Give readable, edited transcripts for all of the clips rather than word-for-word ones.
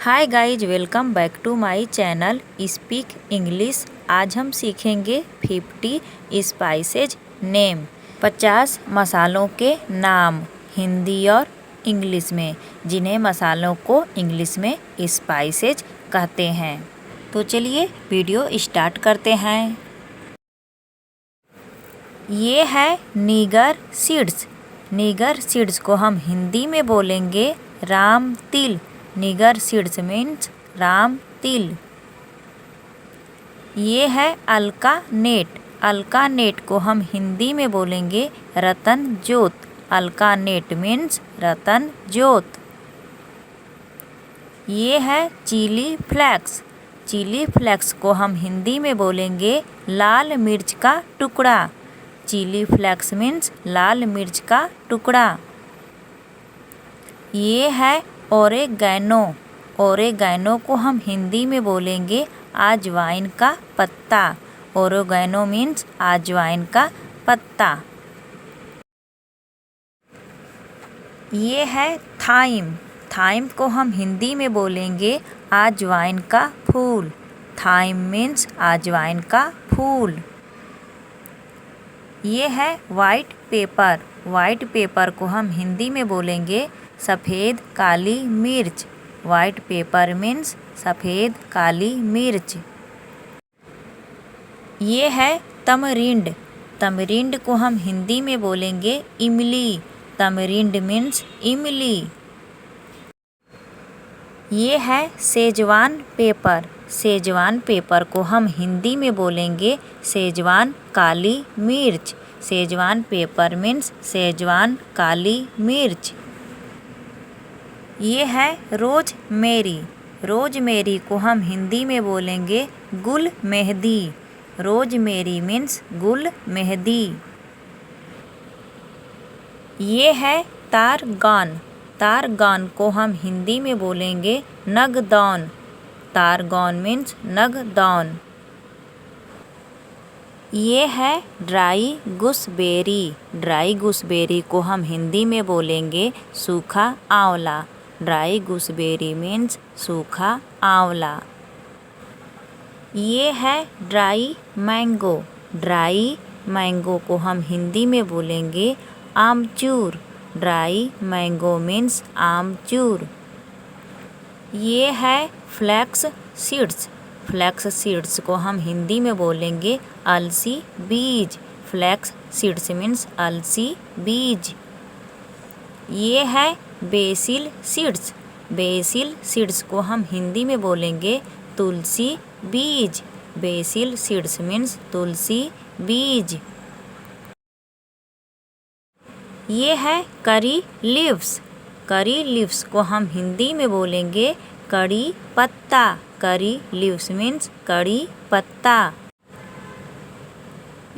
Hi guys, welcome back to my channel speak English. आज हम सीखेंगे 50 स्पाइसेज नेम, 50 मसालों के नाम हिंदी और इंग्लिश में, जिन्हें मसालों को इंग्लिश में स्पाइसेज कहते हैं। तो चलिए वीडियो स्टार्ट करते हैं। ये है नीगर सीड्स। नीगर सीड्स को हम हिंदी में बोलेंगे राम तिल। नीगर सीड्स मीन्स राम तिल। ये है अलका नेट। अलका नेट को हम हिंदी में बोलेंगे रतन ज्योत। अलका नेट मीन्स रतन ज्योत। ये है चिली फ्लेक्स। चिली फ्लेक्स को हम हिंदी में बोलेंगे लाल मिर्च का टुकड़ा। चिली फ्लेक्स मीन्स लाल मिर्च का टुकड़ा। ये है ओरेगैनो। ओरेगैनो को हम हिंदी में बोलेंगे अजवाइन का पत्ता। ओरेगैनो मीन्स अजवाइन का पत्ता। ये है थाइम। थाइम को हम हिंदी में बोलेंगे अजवाइन का फूल। थाइम मीन्स अजवाइन का फूल। ये है वाइट पेपर। वाइट पेपर को हम हिंदी में बोलेंगे सफ़ेद काली मिर्च। वाइट पेपर मीन्स सफ़ेद काली मिर्च। ये है तमरिंड। तमरिंड को हम हिंदी में बोलेंगे इमली। तमरिंड मीन्स इमली। ये है सेजवान पेपर। सेजवान पेपर को हम हिंदी में बोलेंगे सेजवान काली मिर्च। सेजवान पेपर मीन्स सेजवान काली मिर्च। ये है रोज मेरी। रोज मेरी को हम हिंदी में बोलेंगे गुल मेहंदी। रोज मेरी मीन्स गुल मेहंदी। ये है तारगन। तारगन को हम हिंदी में बोलेंगे नगदौन। तारगन मीन्स नगदौन। ये है ड्राई गूसबेरी। ड्राई गूसबेरी को हम हिंदी में बोलेंगे सूखा आंवला। ड्राई गूसबेरी मीन्स सूखा आंवला। ये है ड्राई मैंगो। ड्राई मैंगो को हम हिंदी में बोलेंगे आमचूर। ड्राई मैंगो मीन्स आमचूर। ये है फ्लैक्स सीड्स। फ्लैक्स सीड्स को हम हिंदी में बोलेंगे अलसी बीज। फ्लैक्स सीड्स मीन्स अलसी बीज। ये है बेसिल सीड्स। बेसिल सीड्स को हम हिंदी में बोलेंगे तुलसी बीज। बेसिल सीड्स मीन्स तुलसी बीज। ये है करी लीव्स। करी लीव्स को हम हिंदी में बोलेंगे कड़ी पत्ता। करी लीव्स मीन्स कड़ी पत्ता।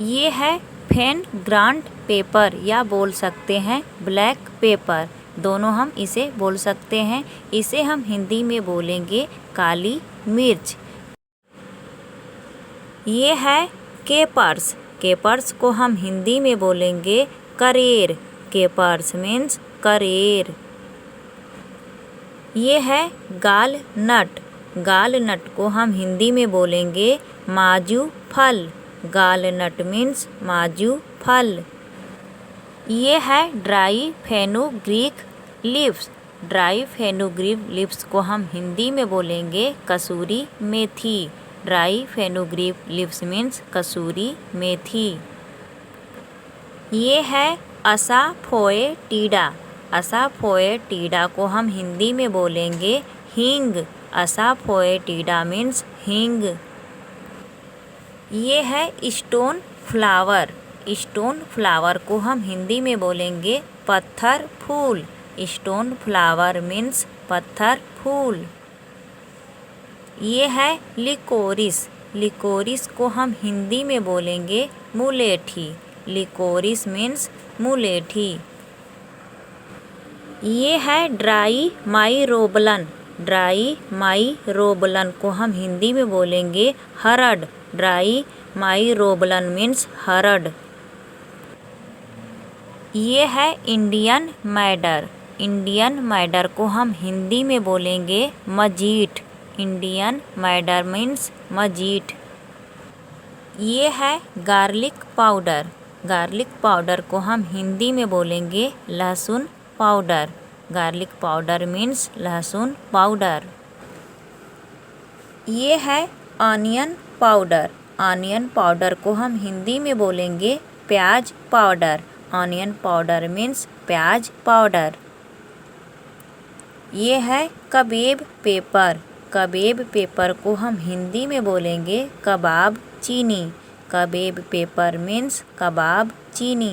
ये है फेन ग्रांट पेपर या बोल सकते हैं ब्लैक पेपर। दोनों हम इसे बोल सकते हैं। इसे हम हिंदी में बोलेंगे काली मिर्च। ये है केपर्स। केपर्स को हम हिंदी में बोलेंगे करेर। केपर्स मीन्स करेर। ये है गाल नट। गाल नट को हम हिंदी में बोलेंगे माजू फल। गाल नट मीन्स माजू फल। ये है dry fenugreek leaves. Dry fenugreek leaves को हम हिंदी में बोलेंगे कसूरी मेथी। ड्राई फेनुग्रीक लीव्स मीन्स कसूरी मेथी। ये है असाफोएटिडा। असाफोएटिडा को हम हिंदी में बोलेंगे हींग। असाफोएटिडा मीन्स हींग। ये है स्टोन फ्लावर। स्टोन फ्लावर को हम हिंदी में बोलेंगे पत्थर फूल। स्टोन फ्लावर मीन्स पत्थर फूल। ये है लिकोरिस। लिकोरिस को हम हिंदी में बोलेंगे मुलेठी। Liquorice means मुलेठी। ये है ड्राई माइरोबलन। ड्राई माइरोबलन को हम हिंदी में बोलेंगे हरड़। Dry माइरोबलन means हरड़। ये है इंडियन मैडर। इंडियन मैटर को हम हिंदी में बोलेंगे मजीठ। इंडियन मैटर मीन्स मजीठ। ये है गार्लिक पाउडर। गार्लिक पाउडर को हम हिंदी में बोलेंगे लहसुन पाउडर। गार्लिक पाउडर मीन्स लहसुन पाउडर। ये है ऑनियन पाउडर। ऑनियन पाउडर को हम हिंदी में बोलेंगे प्याज पाउडर। ऑनियन पाउडर मीन्स प्याज पाउडर। ये है कबेब पेपर। कबेब पेपर को हम हिंदी में बोलेंगे कबाब चीनी। कबेब पेपर मीन्स कबाब चीनी।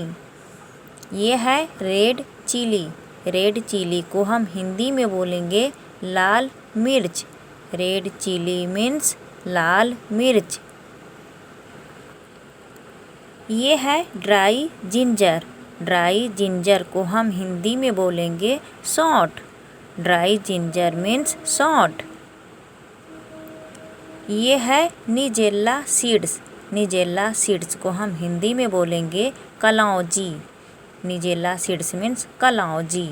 ये है रेड चिली। रेड चिली को हम हिंदी में बोलेंगे लाल मिर्च। रेड चिली मीन्स लाल मिर्च। ये है ड्राई जिंजर। ड्राई जिंजर को हम हिंदी में बोलेंगे सौंठ। ड्राई जिंजर मीन्स सौंठ। ये है निजेला सीड्स। निजेला सीड्स को हम हिंदी में बोलेंगे कलौंजी। निजेला सीड्स मीन्स कलौंजी।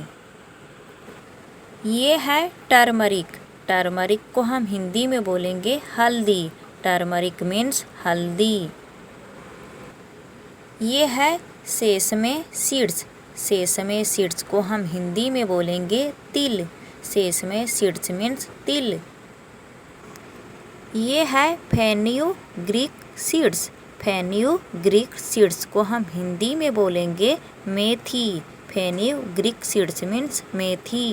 ये है टर्मरिक। टर्मरिक को हम हिंदी में बोलेंगे हल्दी। टर्मरिक मीन्स हल्दी। ये है सेसमे सीड्स। सेसमे सीड्स को हम हिंदी में बोलेंगे तिल। सेसमे सीड्स मीन्स तिल। ये है फेन्यूग्रीक सीड्स। फेन्यूग्रीक सीड्स को हम हिंदी में बोलेंगे मेथी। फेन्यूग्रीक सीड्स मीन्स मेथी।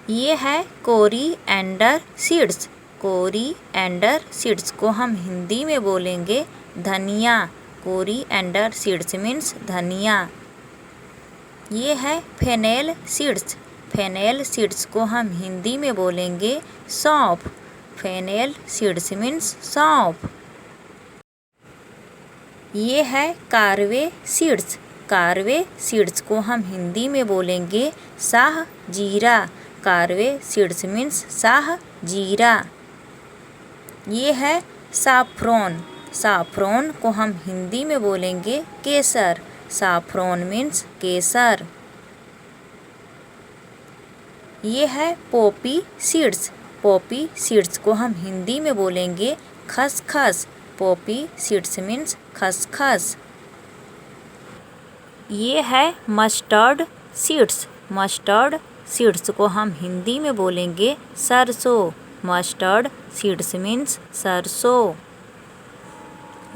ये है कोरिएंडर सीड्स। कोरिएंडर सीड्स को हम हिंदी में बोलेंगे धनिया। कोरिएंडर सीड्स मीन्स धनिया। ये है फेनेल सीड्स। फेनेल सीड्स को हम हिंदी में बोलेंगे सौंफ। फेनेल सीड्स मीन्स सौंफ। ये है कारवे सीड्स। कारवे सीड्स को हम हिंदी में बोलेंगे शाह जीरा। कारवे सीड्स मीन्स शाह जीरा। ये है साफ्रोन। साफ्रोन को हम हिंदी में बोलेंगे केसर। साफ्रोन मीन्स केसर। ये है पोपी सीड्स। पोपी सीड्स को हम हिंदी में बोलेंगे खसखस। पोपी सीड्स मीन्स खसखस। ये है मस्टर्ड सीड्स। मस्टर्ड सीड्स को हम हिंदी में बोलेंगे सरसों। मस्टर्ड सीड्स मीन्स सरसों।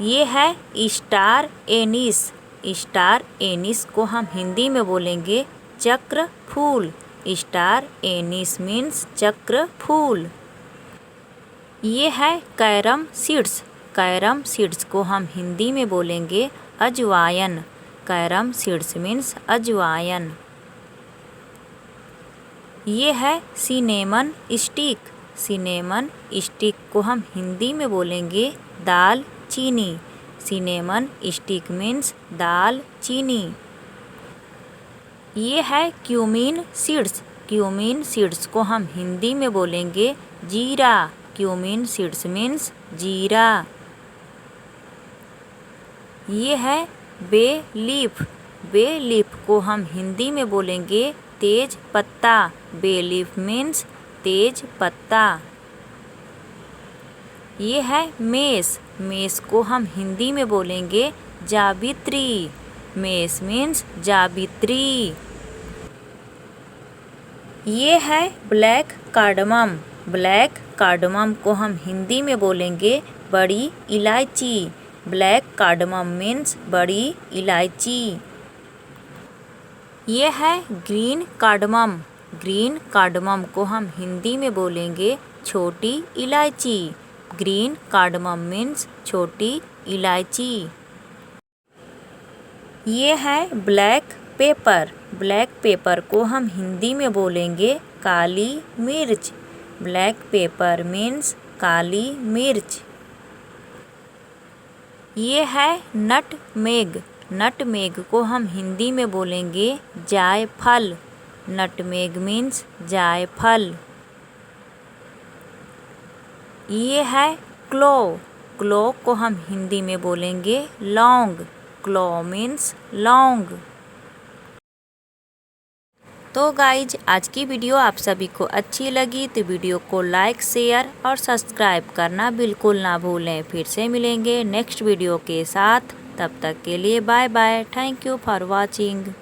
ये है स्टार एनिस। स्टार एनिस को हम हिंदी में बोलेंगे चक्र फूल। स्टार एनिस मीन्स चक्र फूल। ये है कैरम सीड्स। कैरम सीड्स को हम हिंदी में बोलेंगे अजवायन। कैरम सीड्स मीन्स अजवायन। ये है सिनेमन स्टिक। सिनेमन स्टिक को हम हिंदी में बोलेंगे दाल चीनी। सिनेमन स्टिक मीन्स दाल चीनी। ये है क्यूमीन सीड्स। क्यूमीन सीड्स को हम हिंदी में बोलेंगे जीरा। क्यूमीन सीड्स मीन्स जीरा। ये है बे लीफ। बे लीफ को हम हिंदी में बोलेंगे तेज पत्ता। बे लीफ मीन्स तेज पत्ता। ये है मेस। मेस को हम हिंदी में बोलेंगे जावित्री। मेस मीन्स जावित्री। ये है ब्लैक कार्डमम। ब्लैक कार्डमम को हम हिंदी में बोलेंगे बड़ी इलायची। ब्लैक कार्डमम मीन्स बड़ी इलायची। ये है ग्रीन कार्डमम। ग्रीन कार्डमम को हम हिंदी में बोलेंगे छोटी इलायची। ग्रीन कार्डमम मीन्स छोटी इलायची। ये है ब्लैक पेपर। ब्लैक पेपर को हम हिंदी में बोलेंगे काली मिर्च। ब्लैक पेपर मीन्स काली मिर्च। ये है नटमेग। नटमेग को हम हिंदी में बोलेंगे जायफल। नटमेग मीन्स जायफल। ये है क्लोव। क्लोव को हम हिंदी में बोलेंगे लौंग। क्लोव मीन्स लौंग। तो गाइज आज की वीडियो आप सभी को अच्छी लगी तो वीडियो को लाइक शेयर और सब्सक्राइब करना बिल्कुल ना भूलें। फिर से मिलेंगे नेक्स्ट वीडियो के साथ, तब तक के लिए bye bye. Thank you for watching.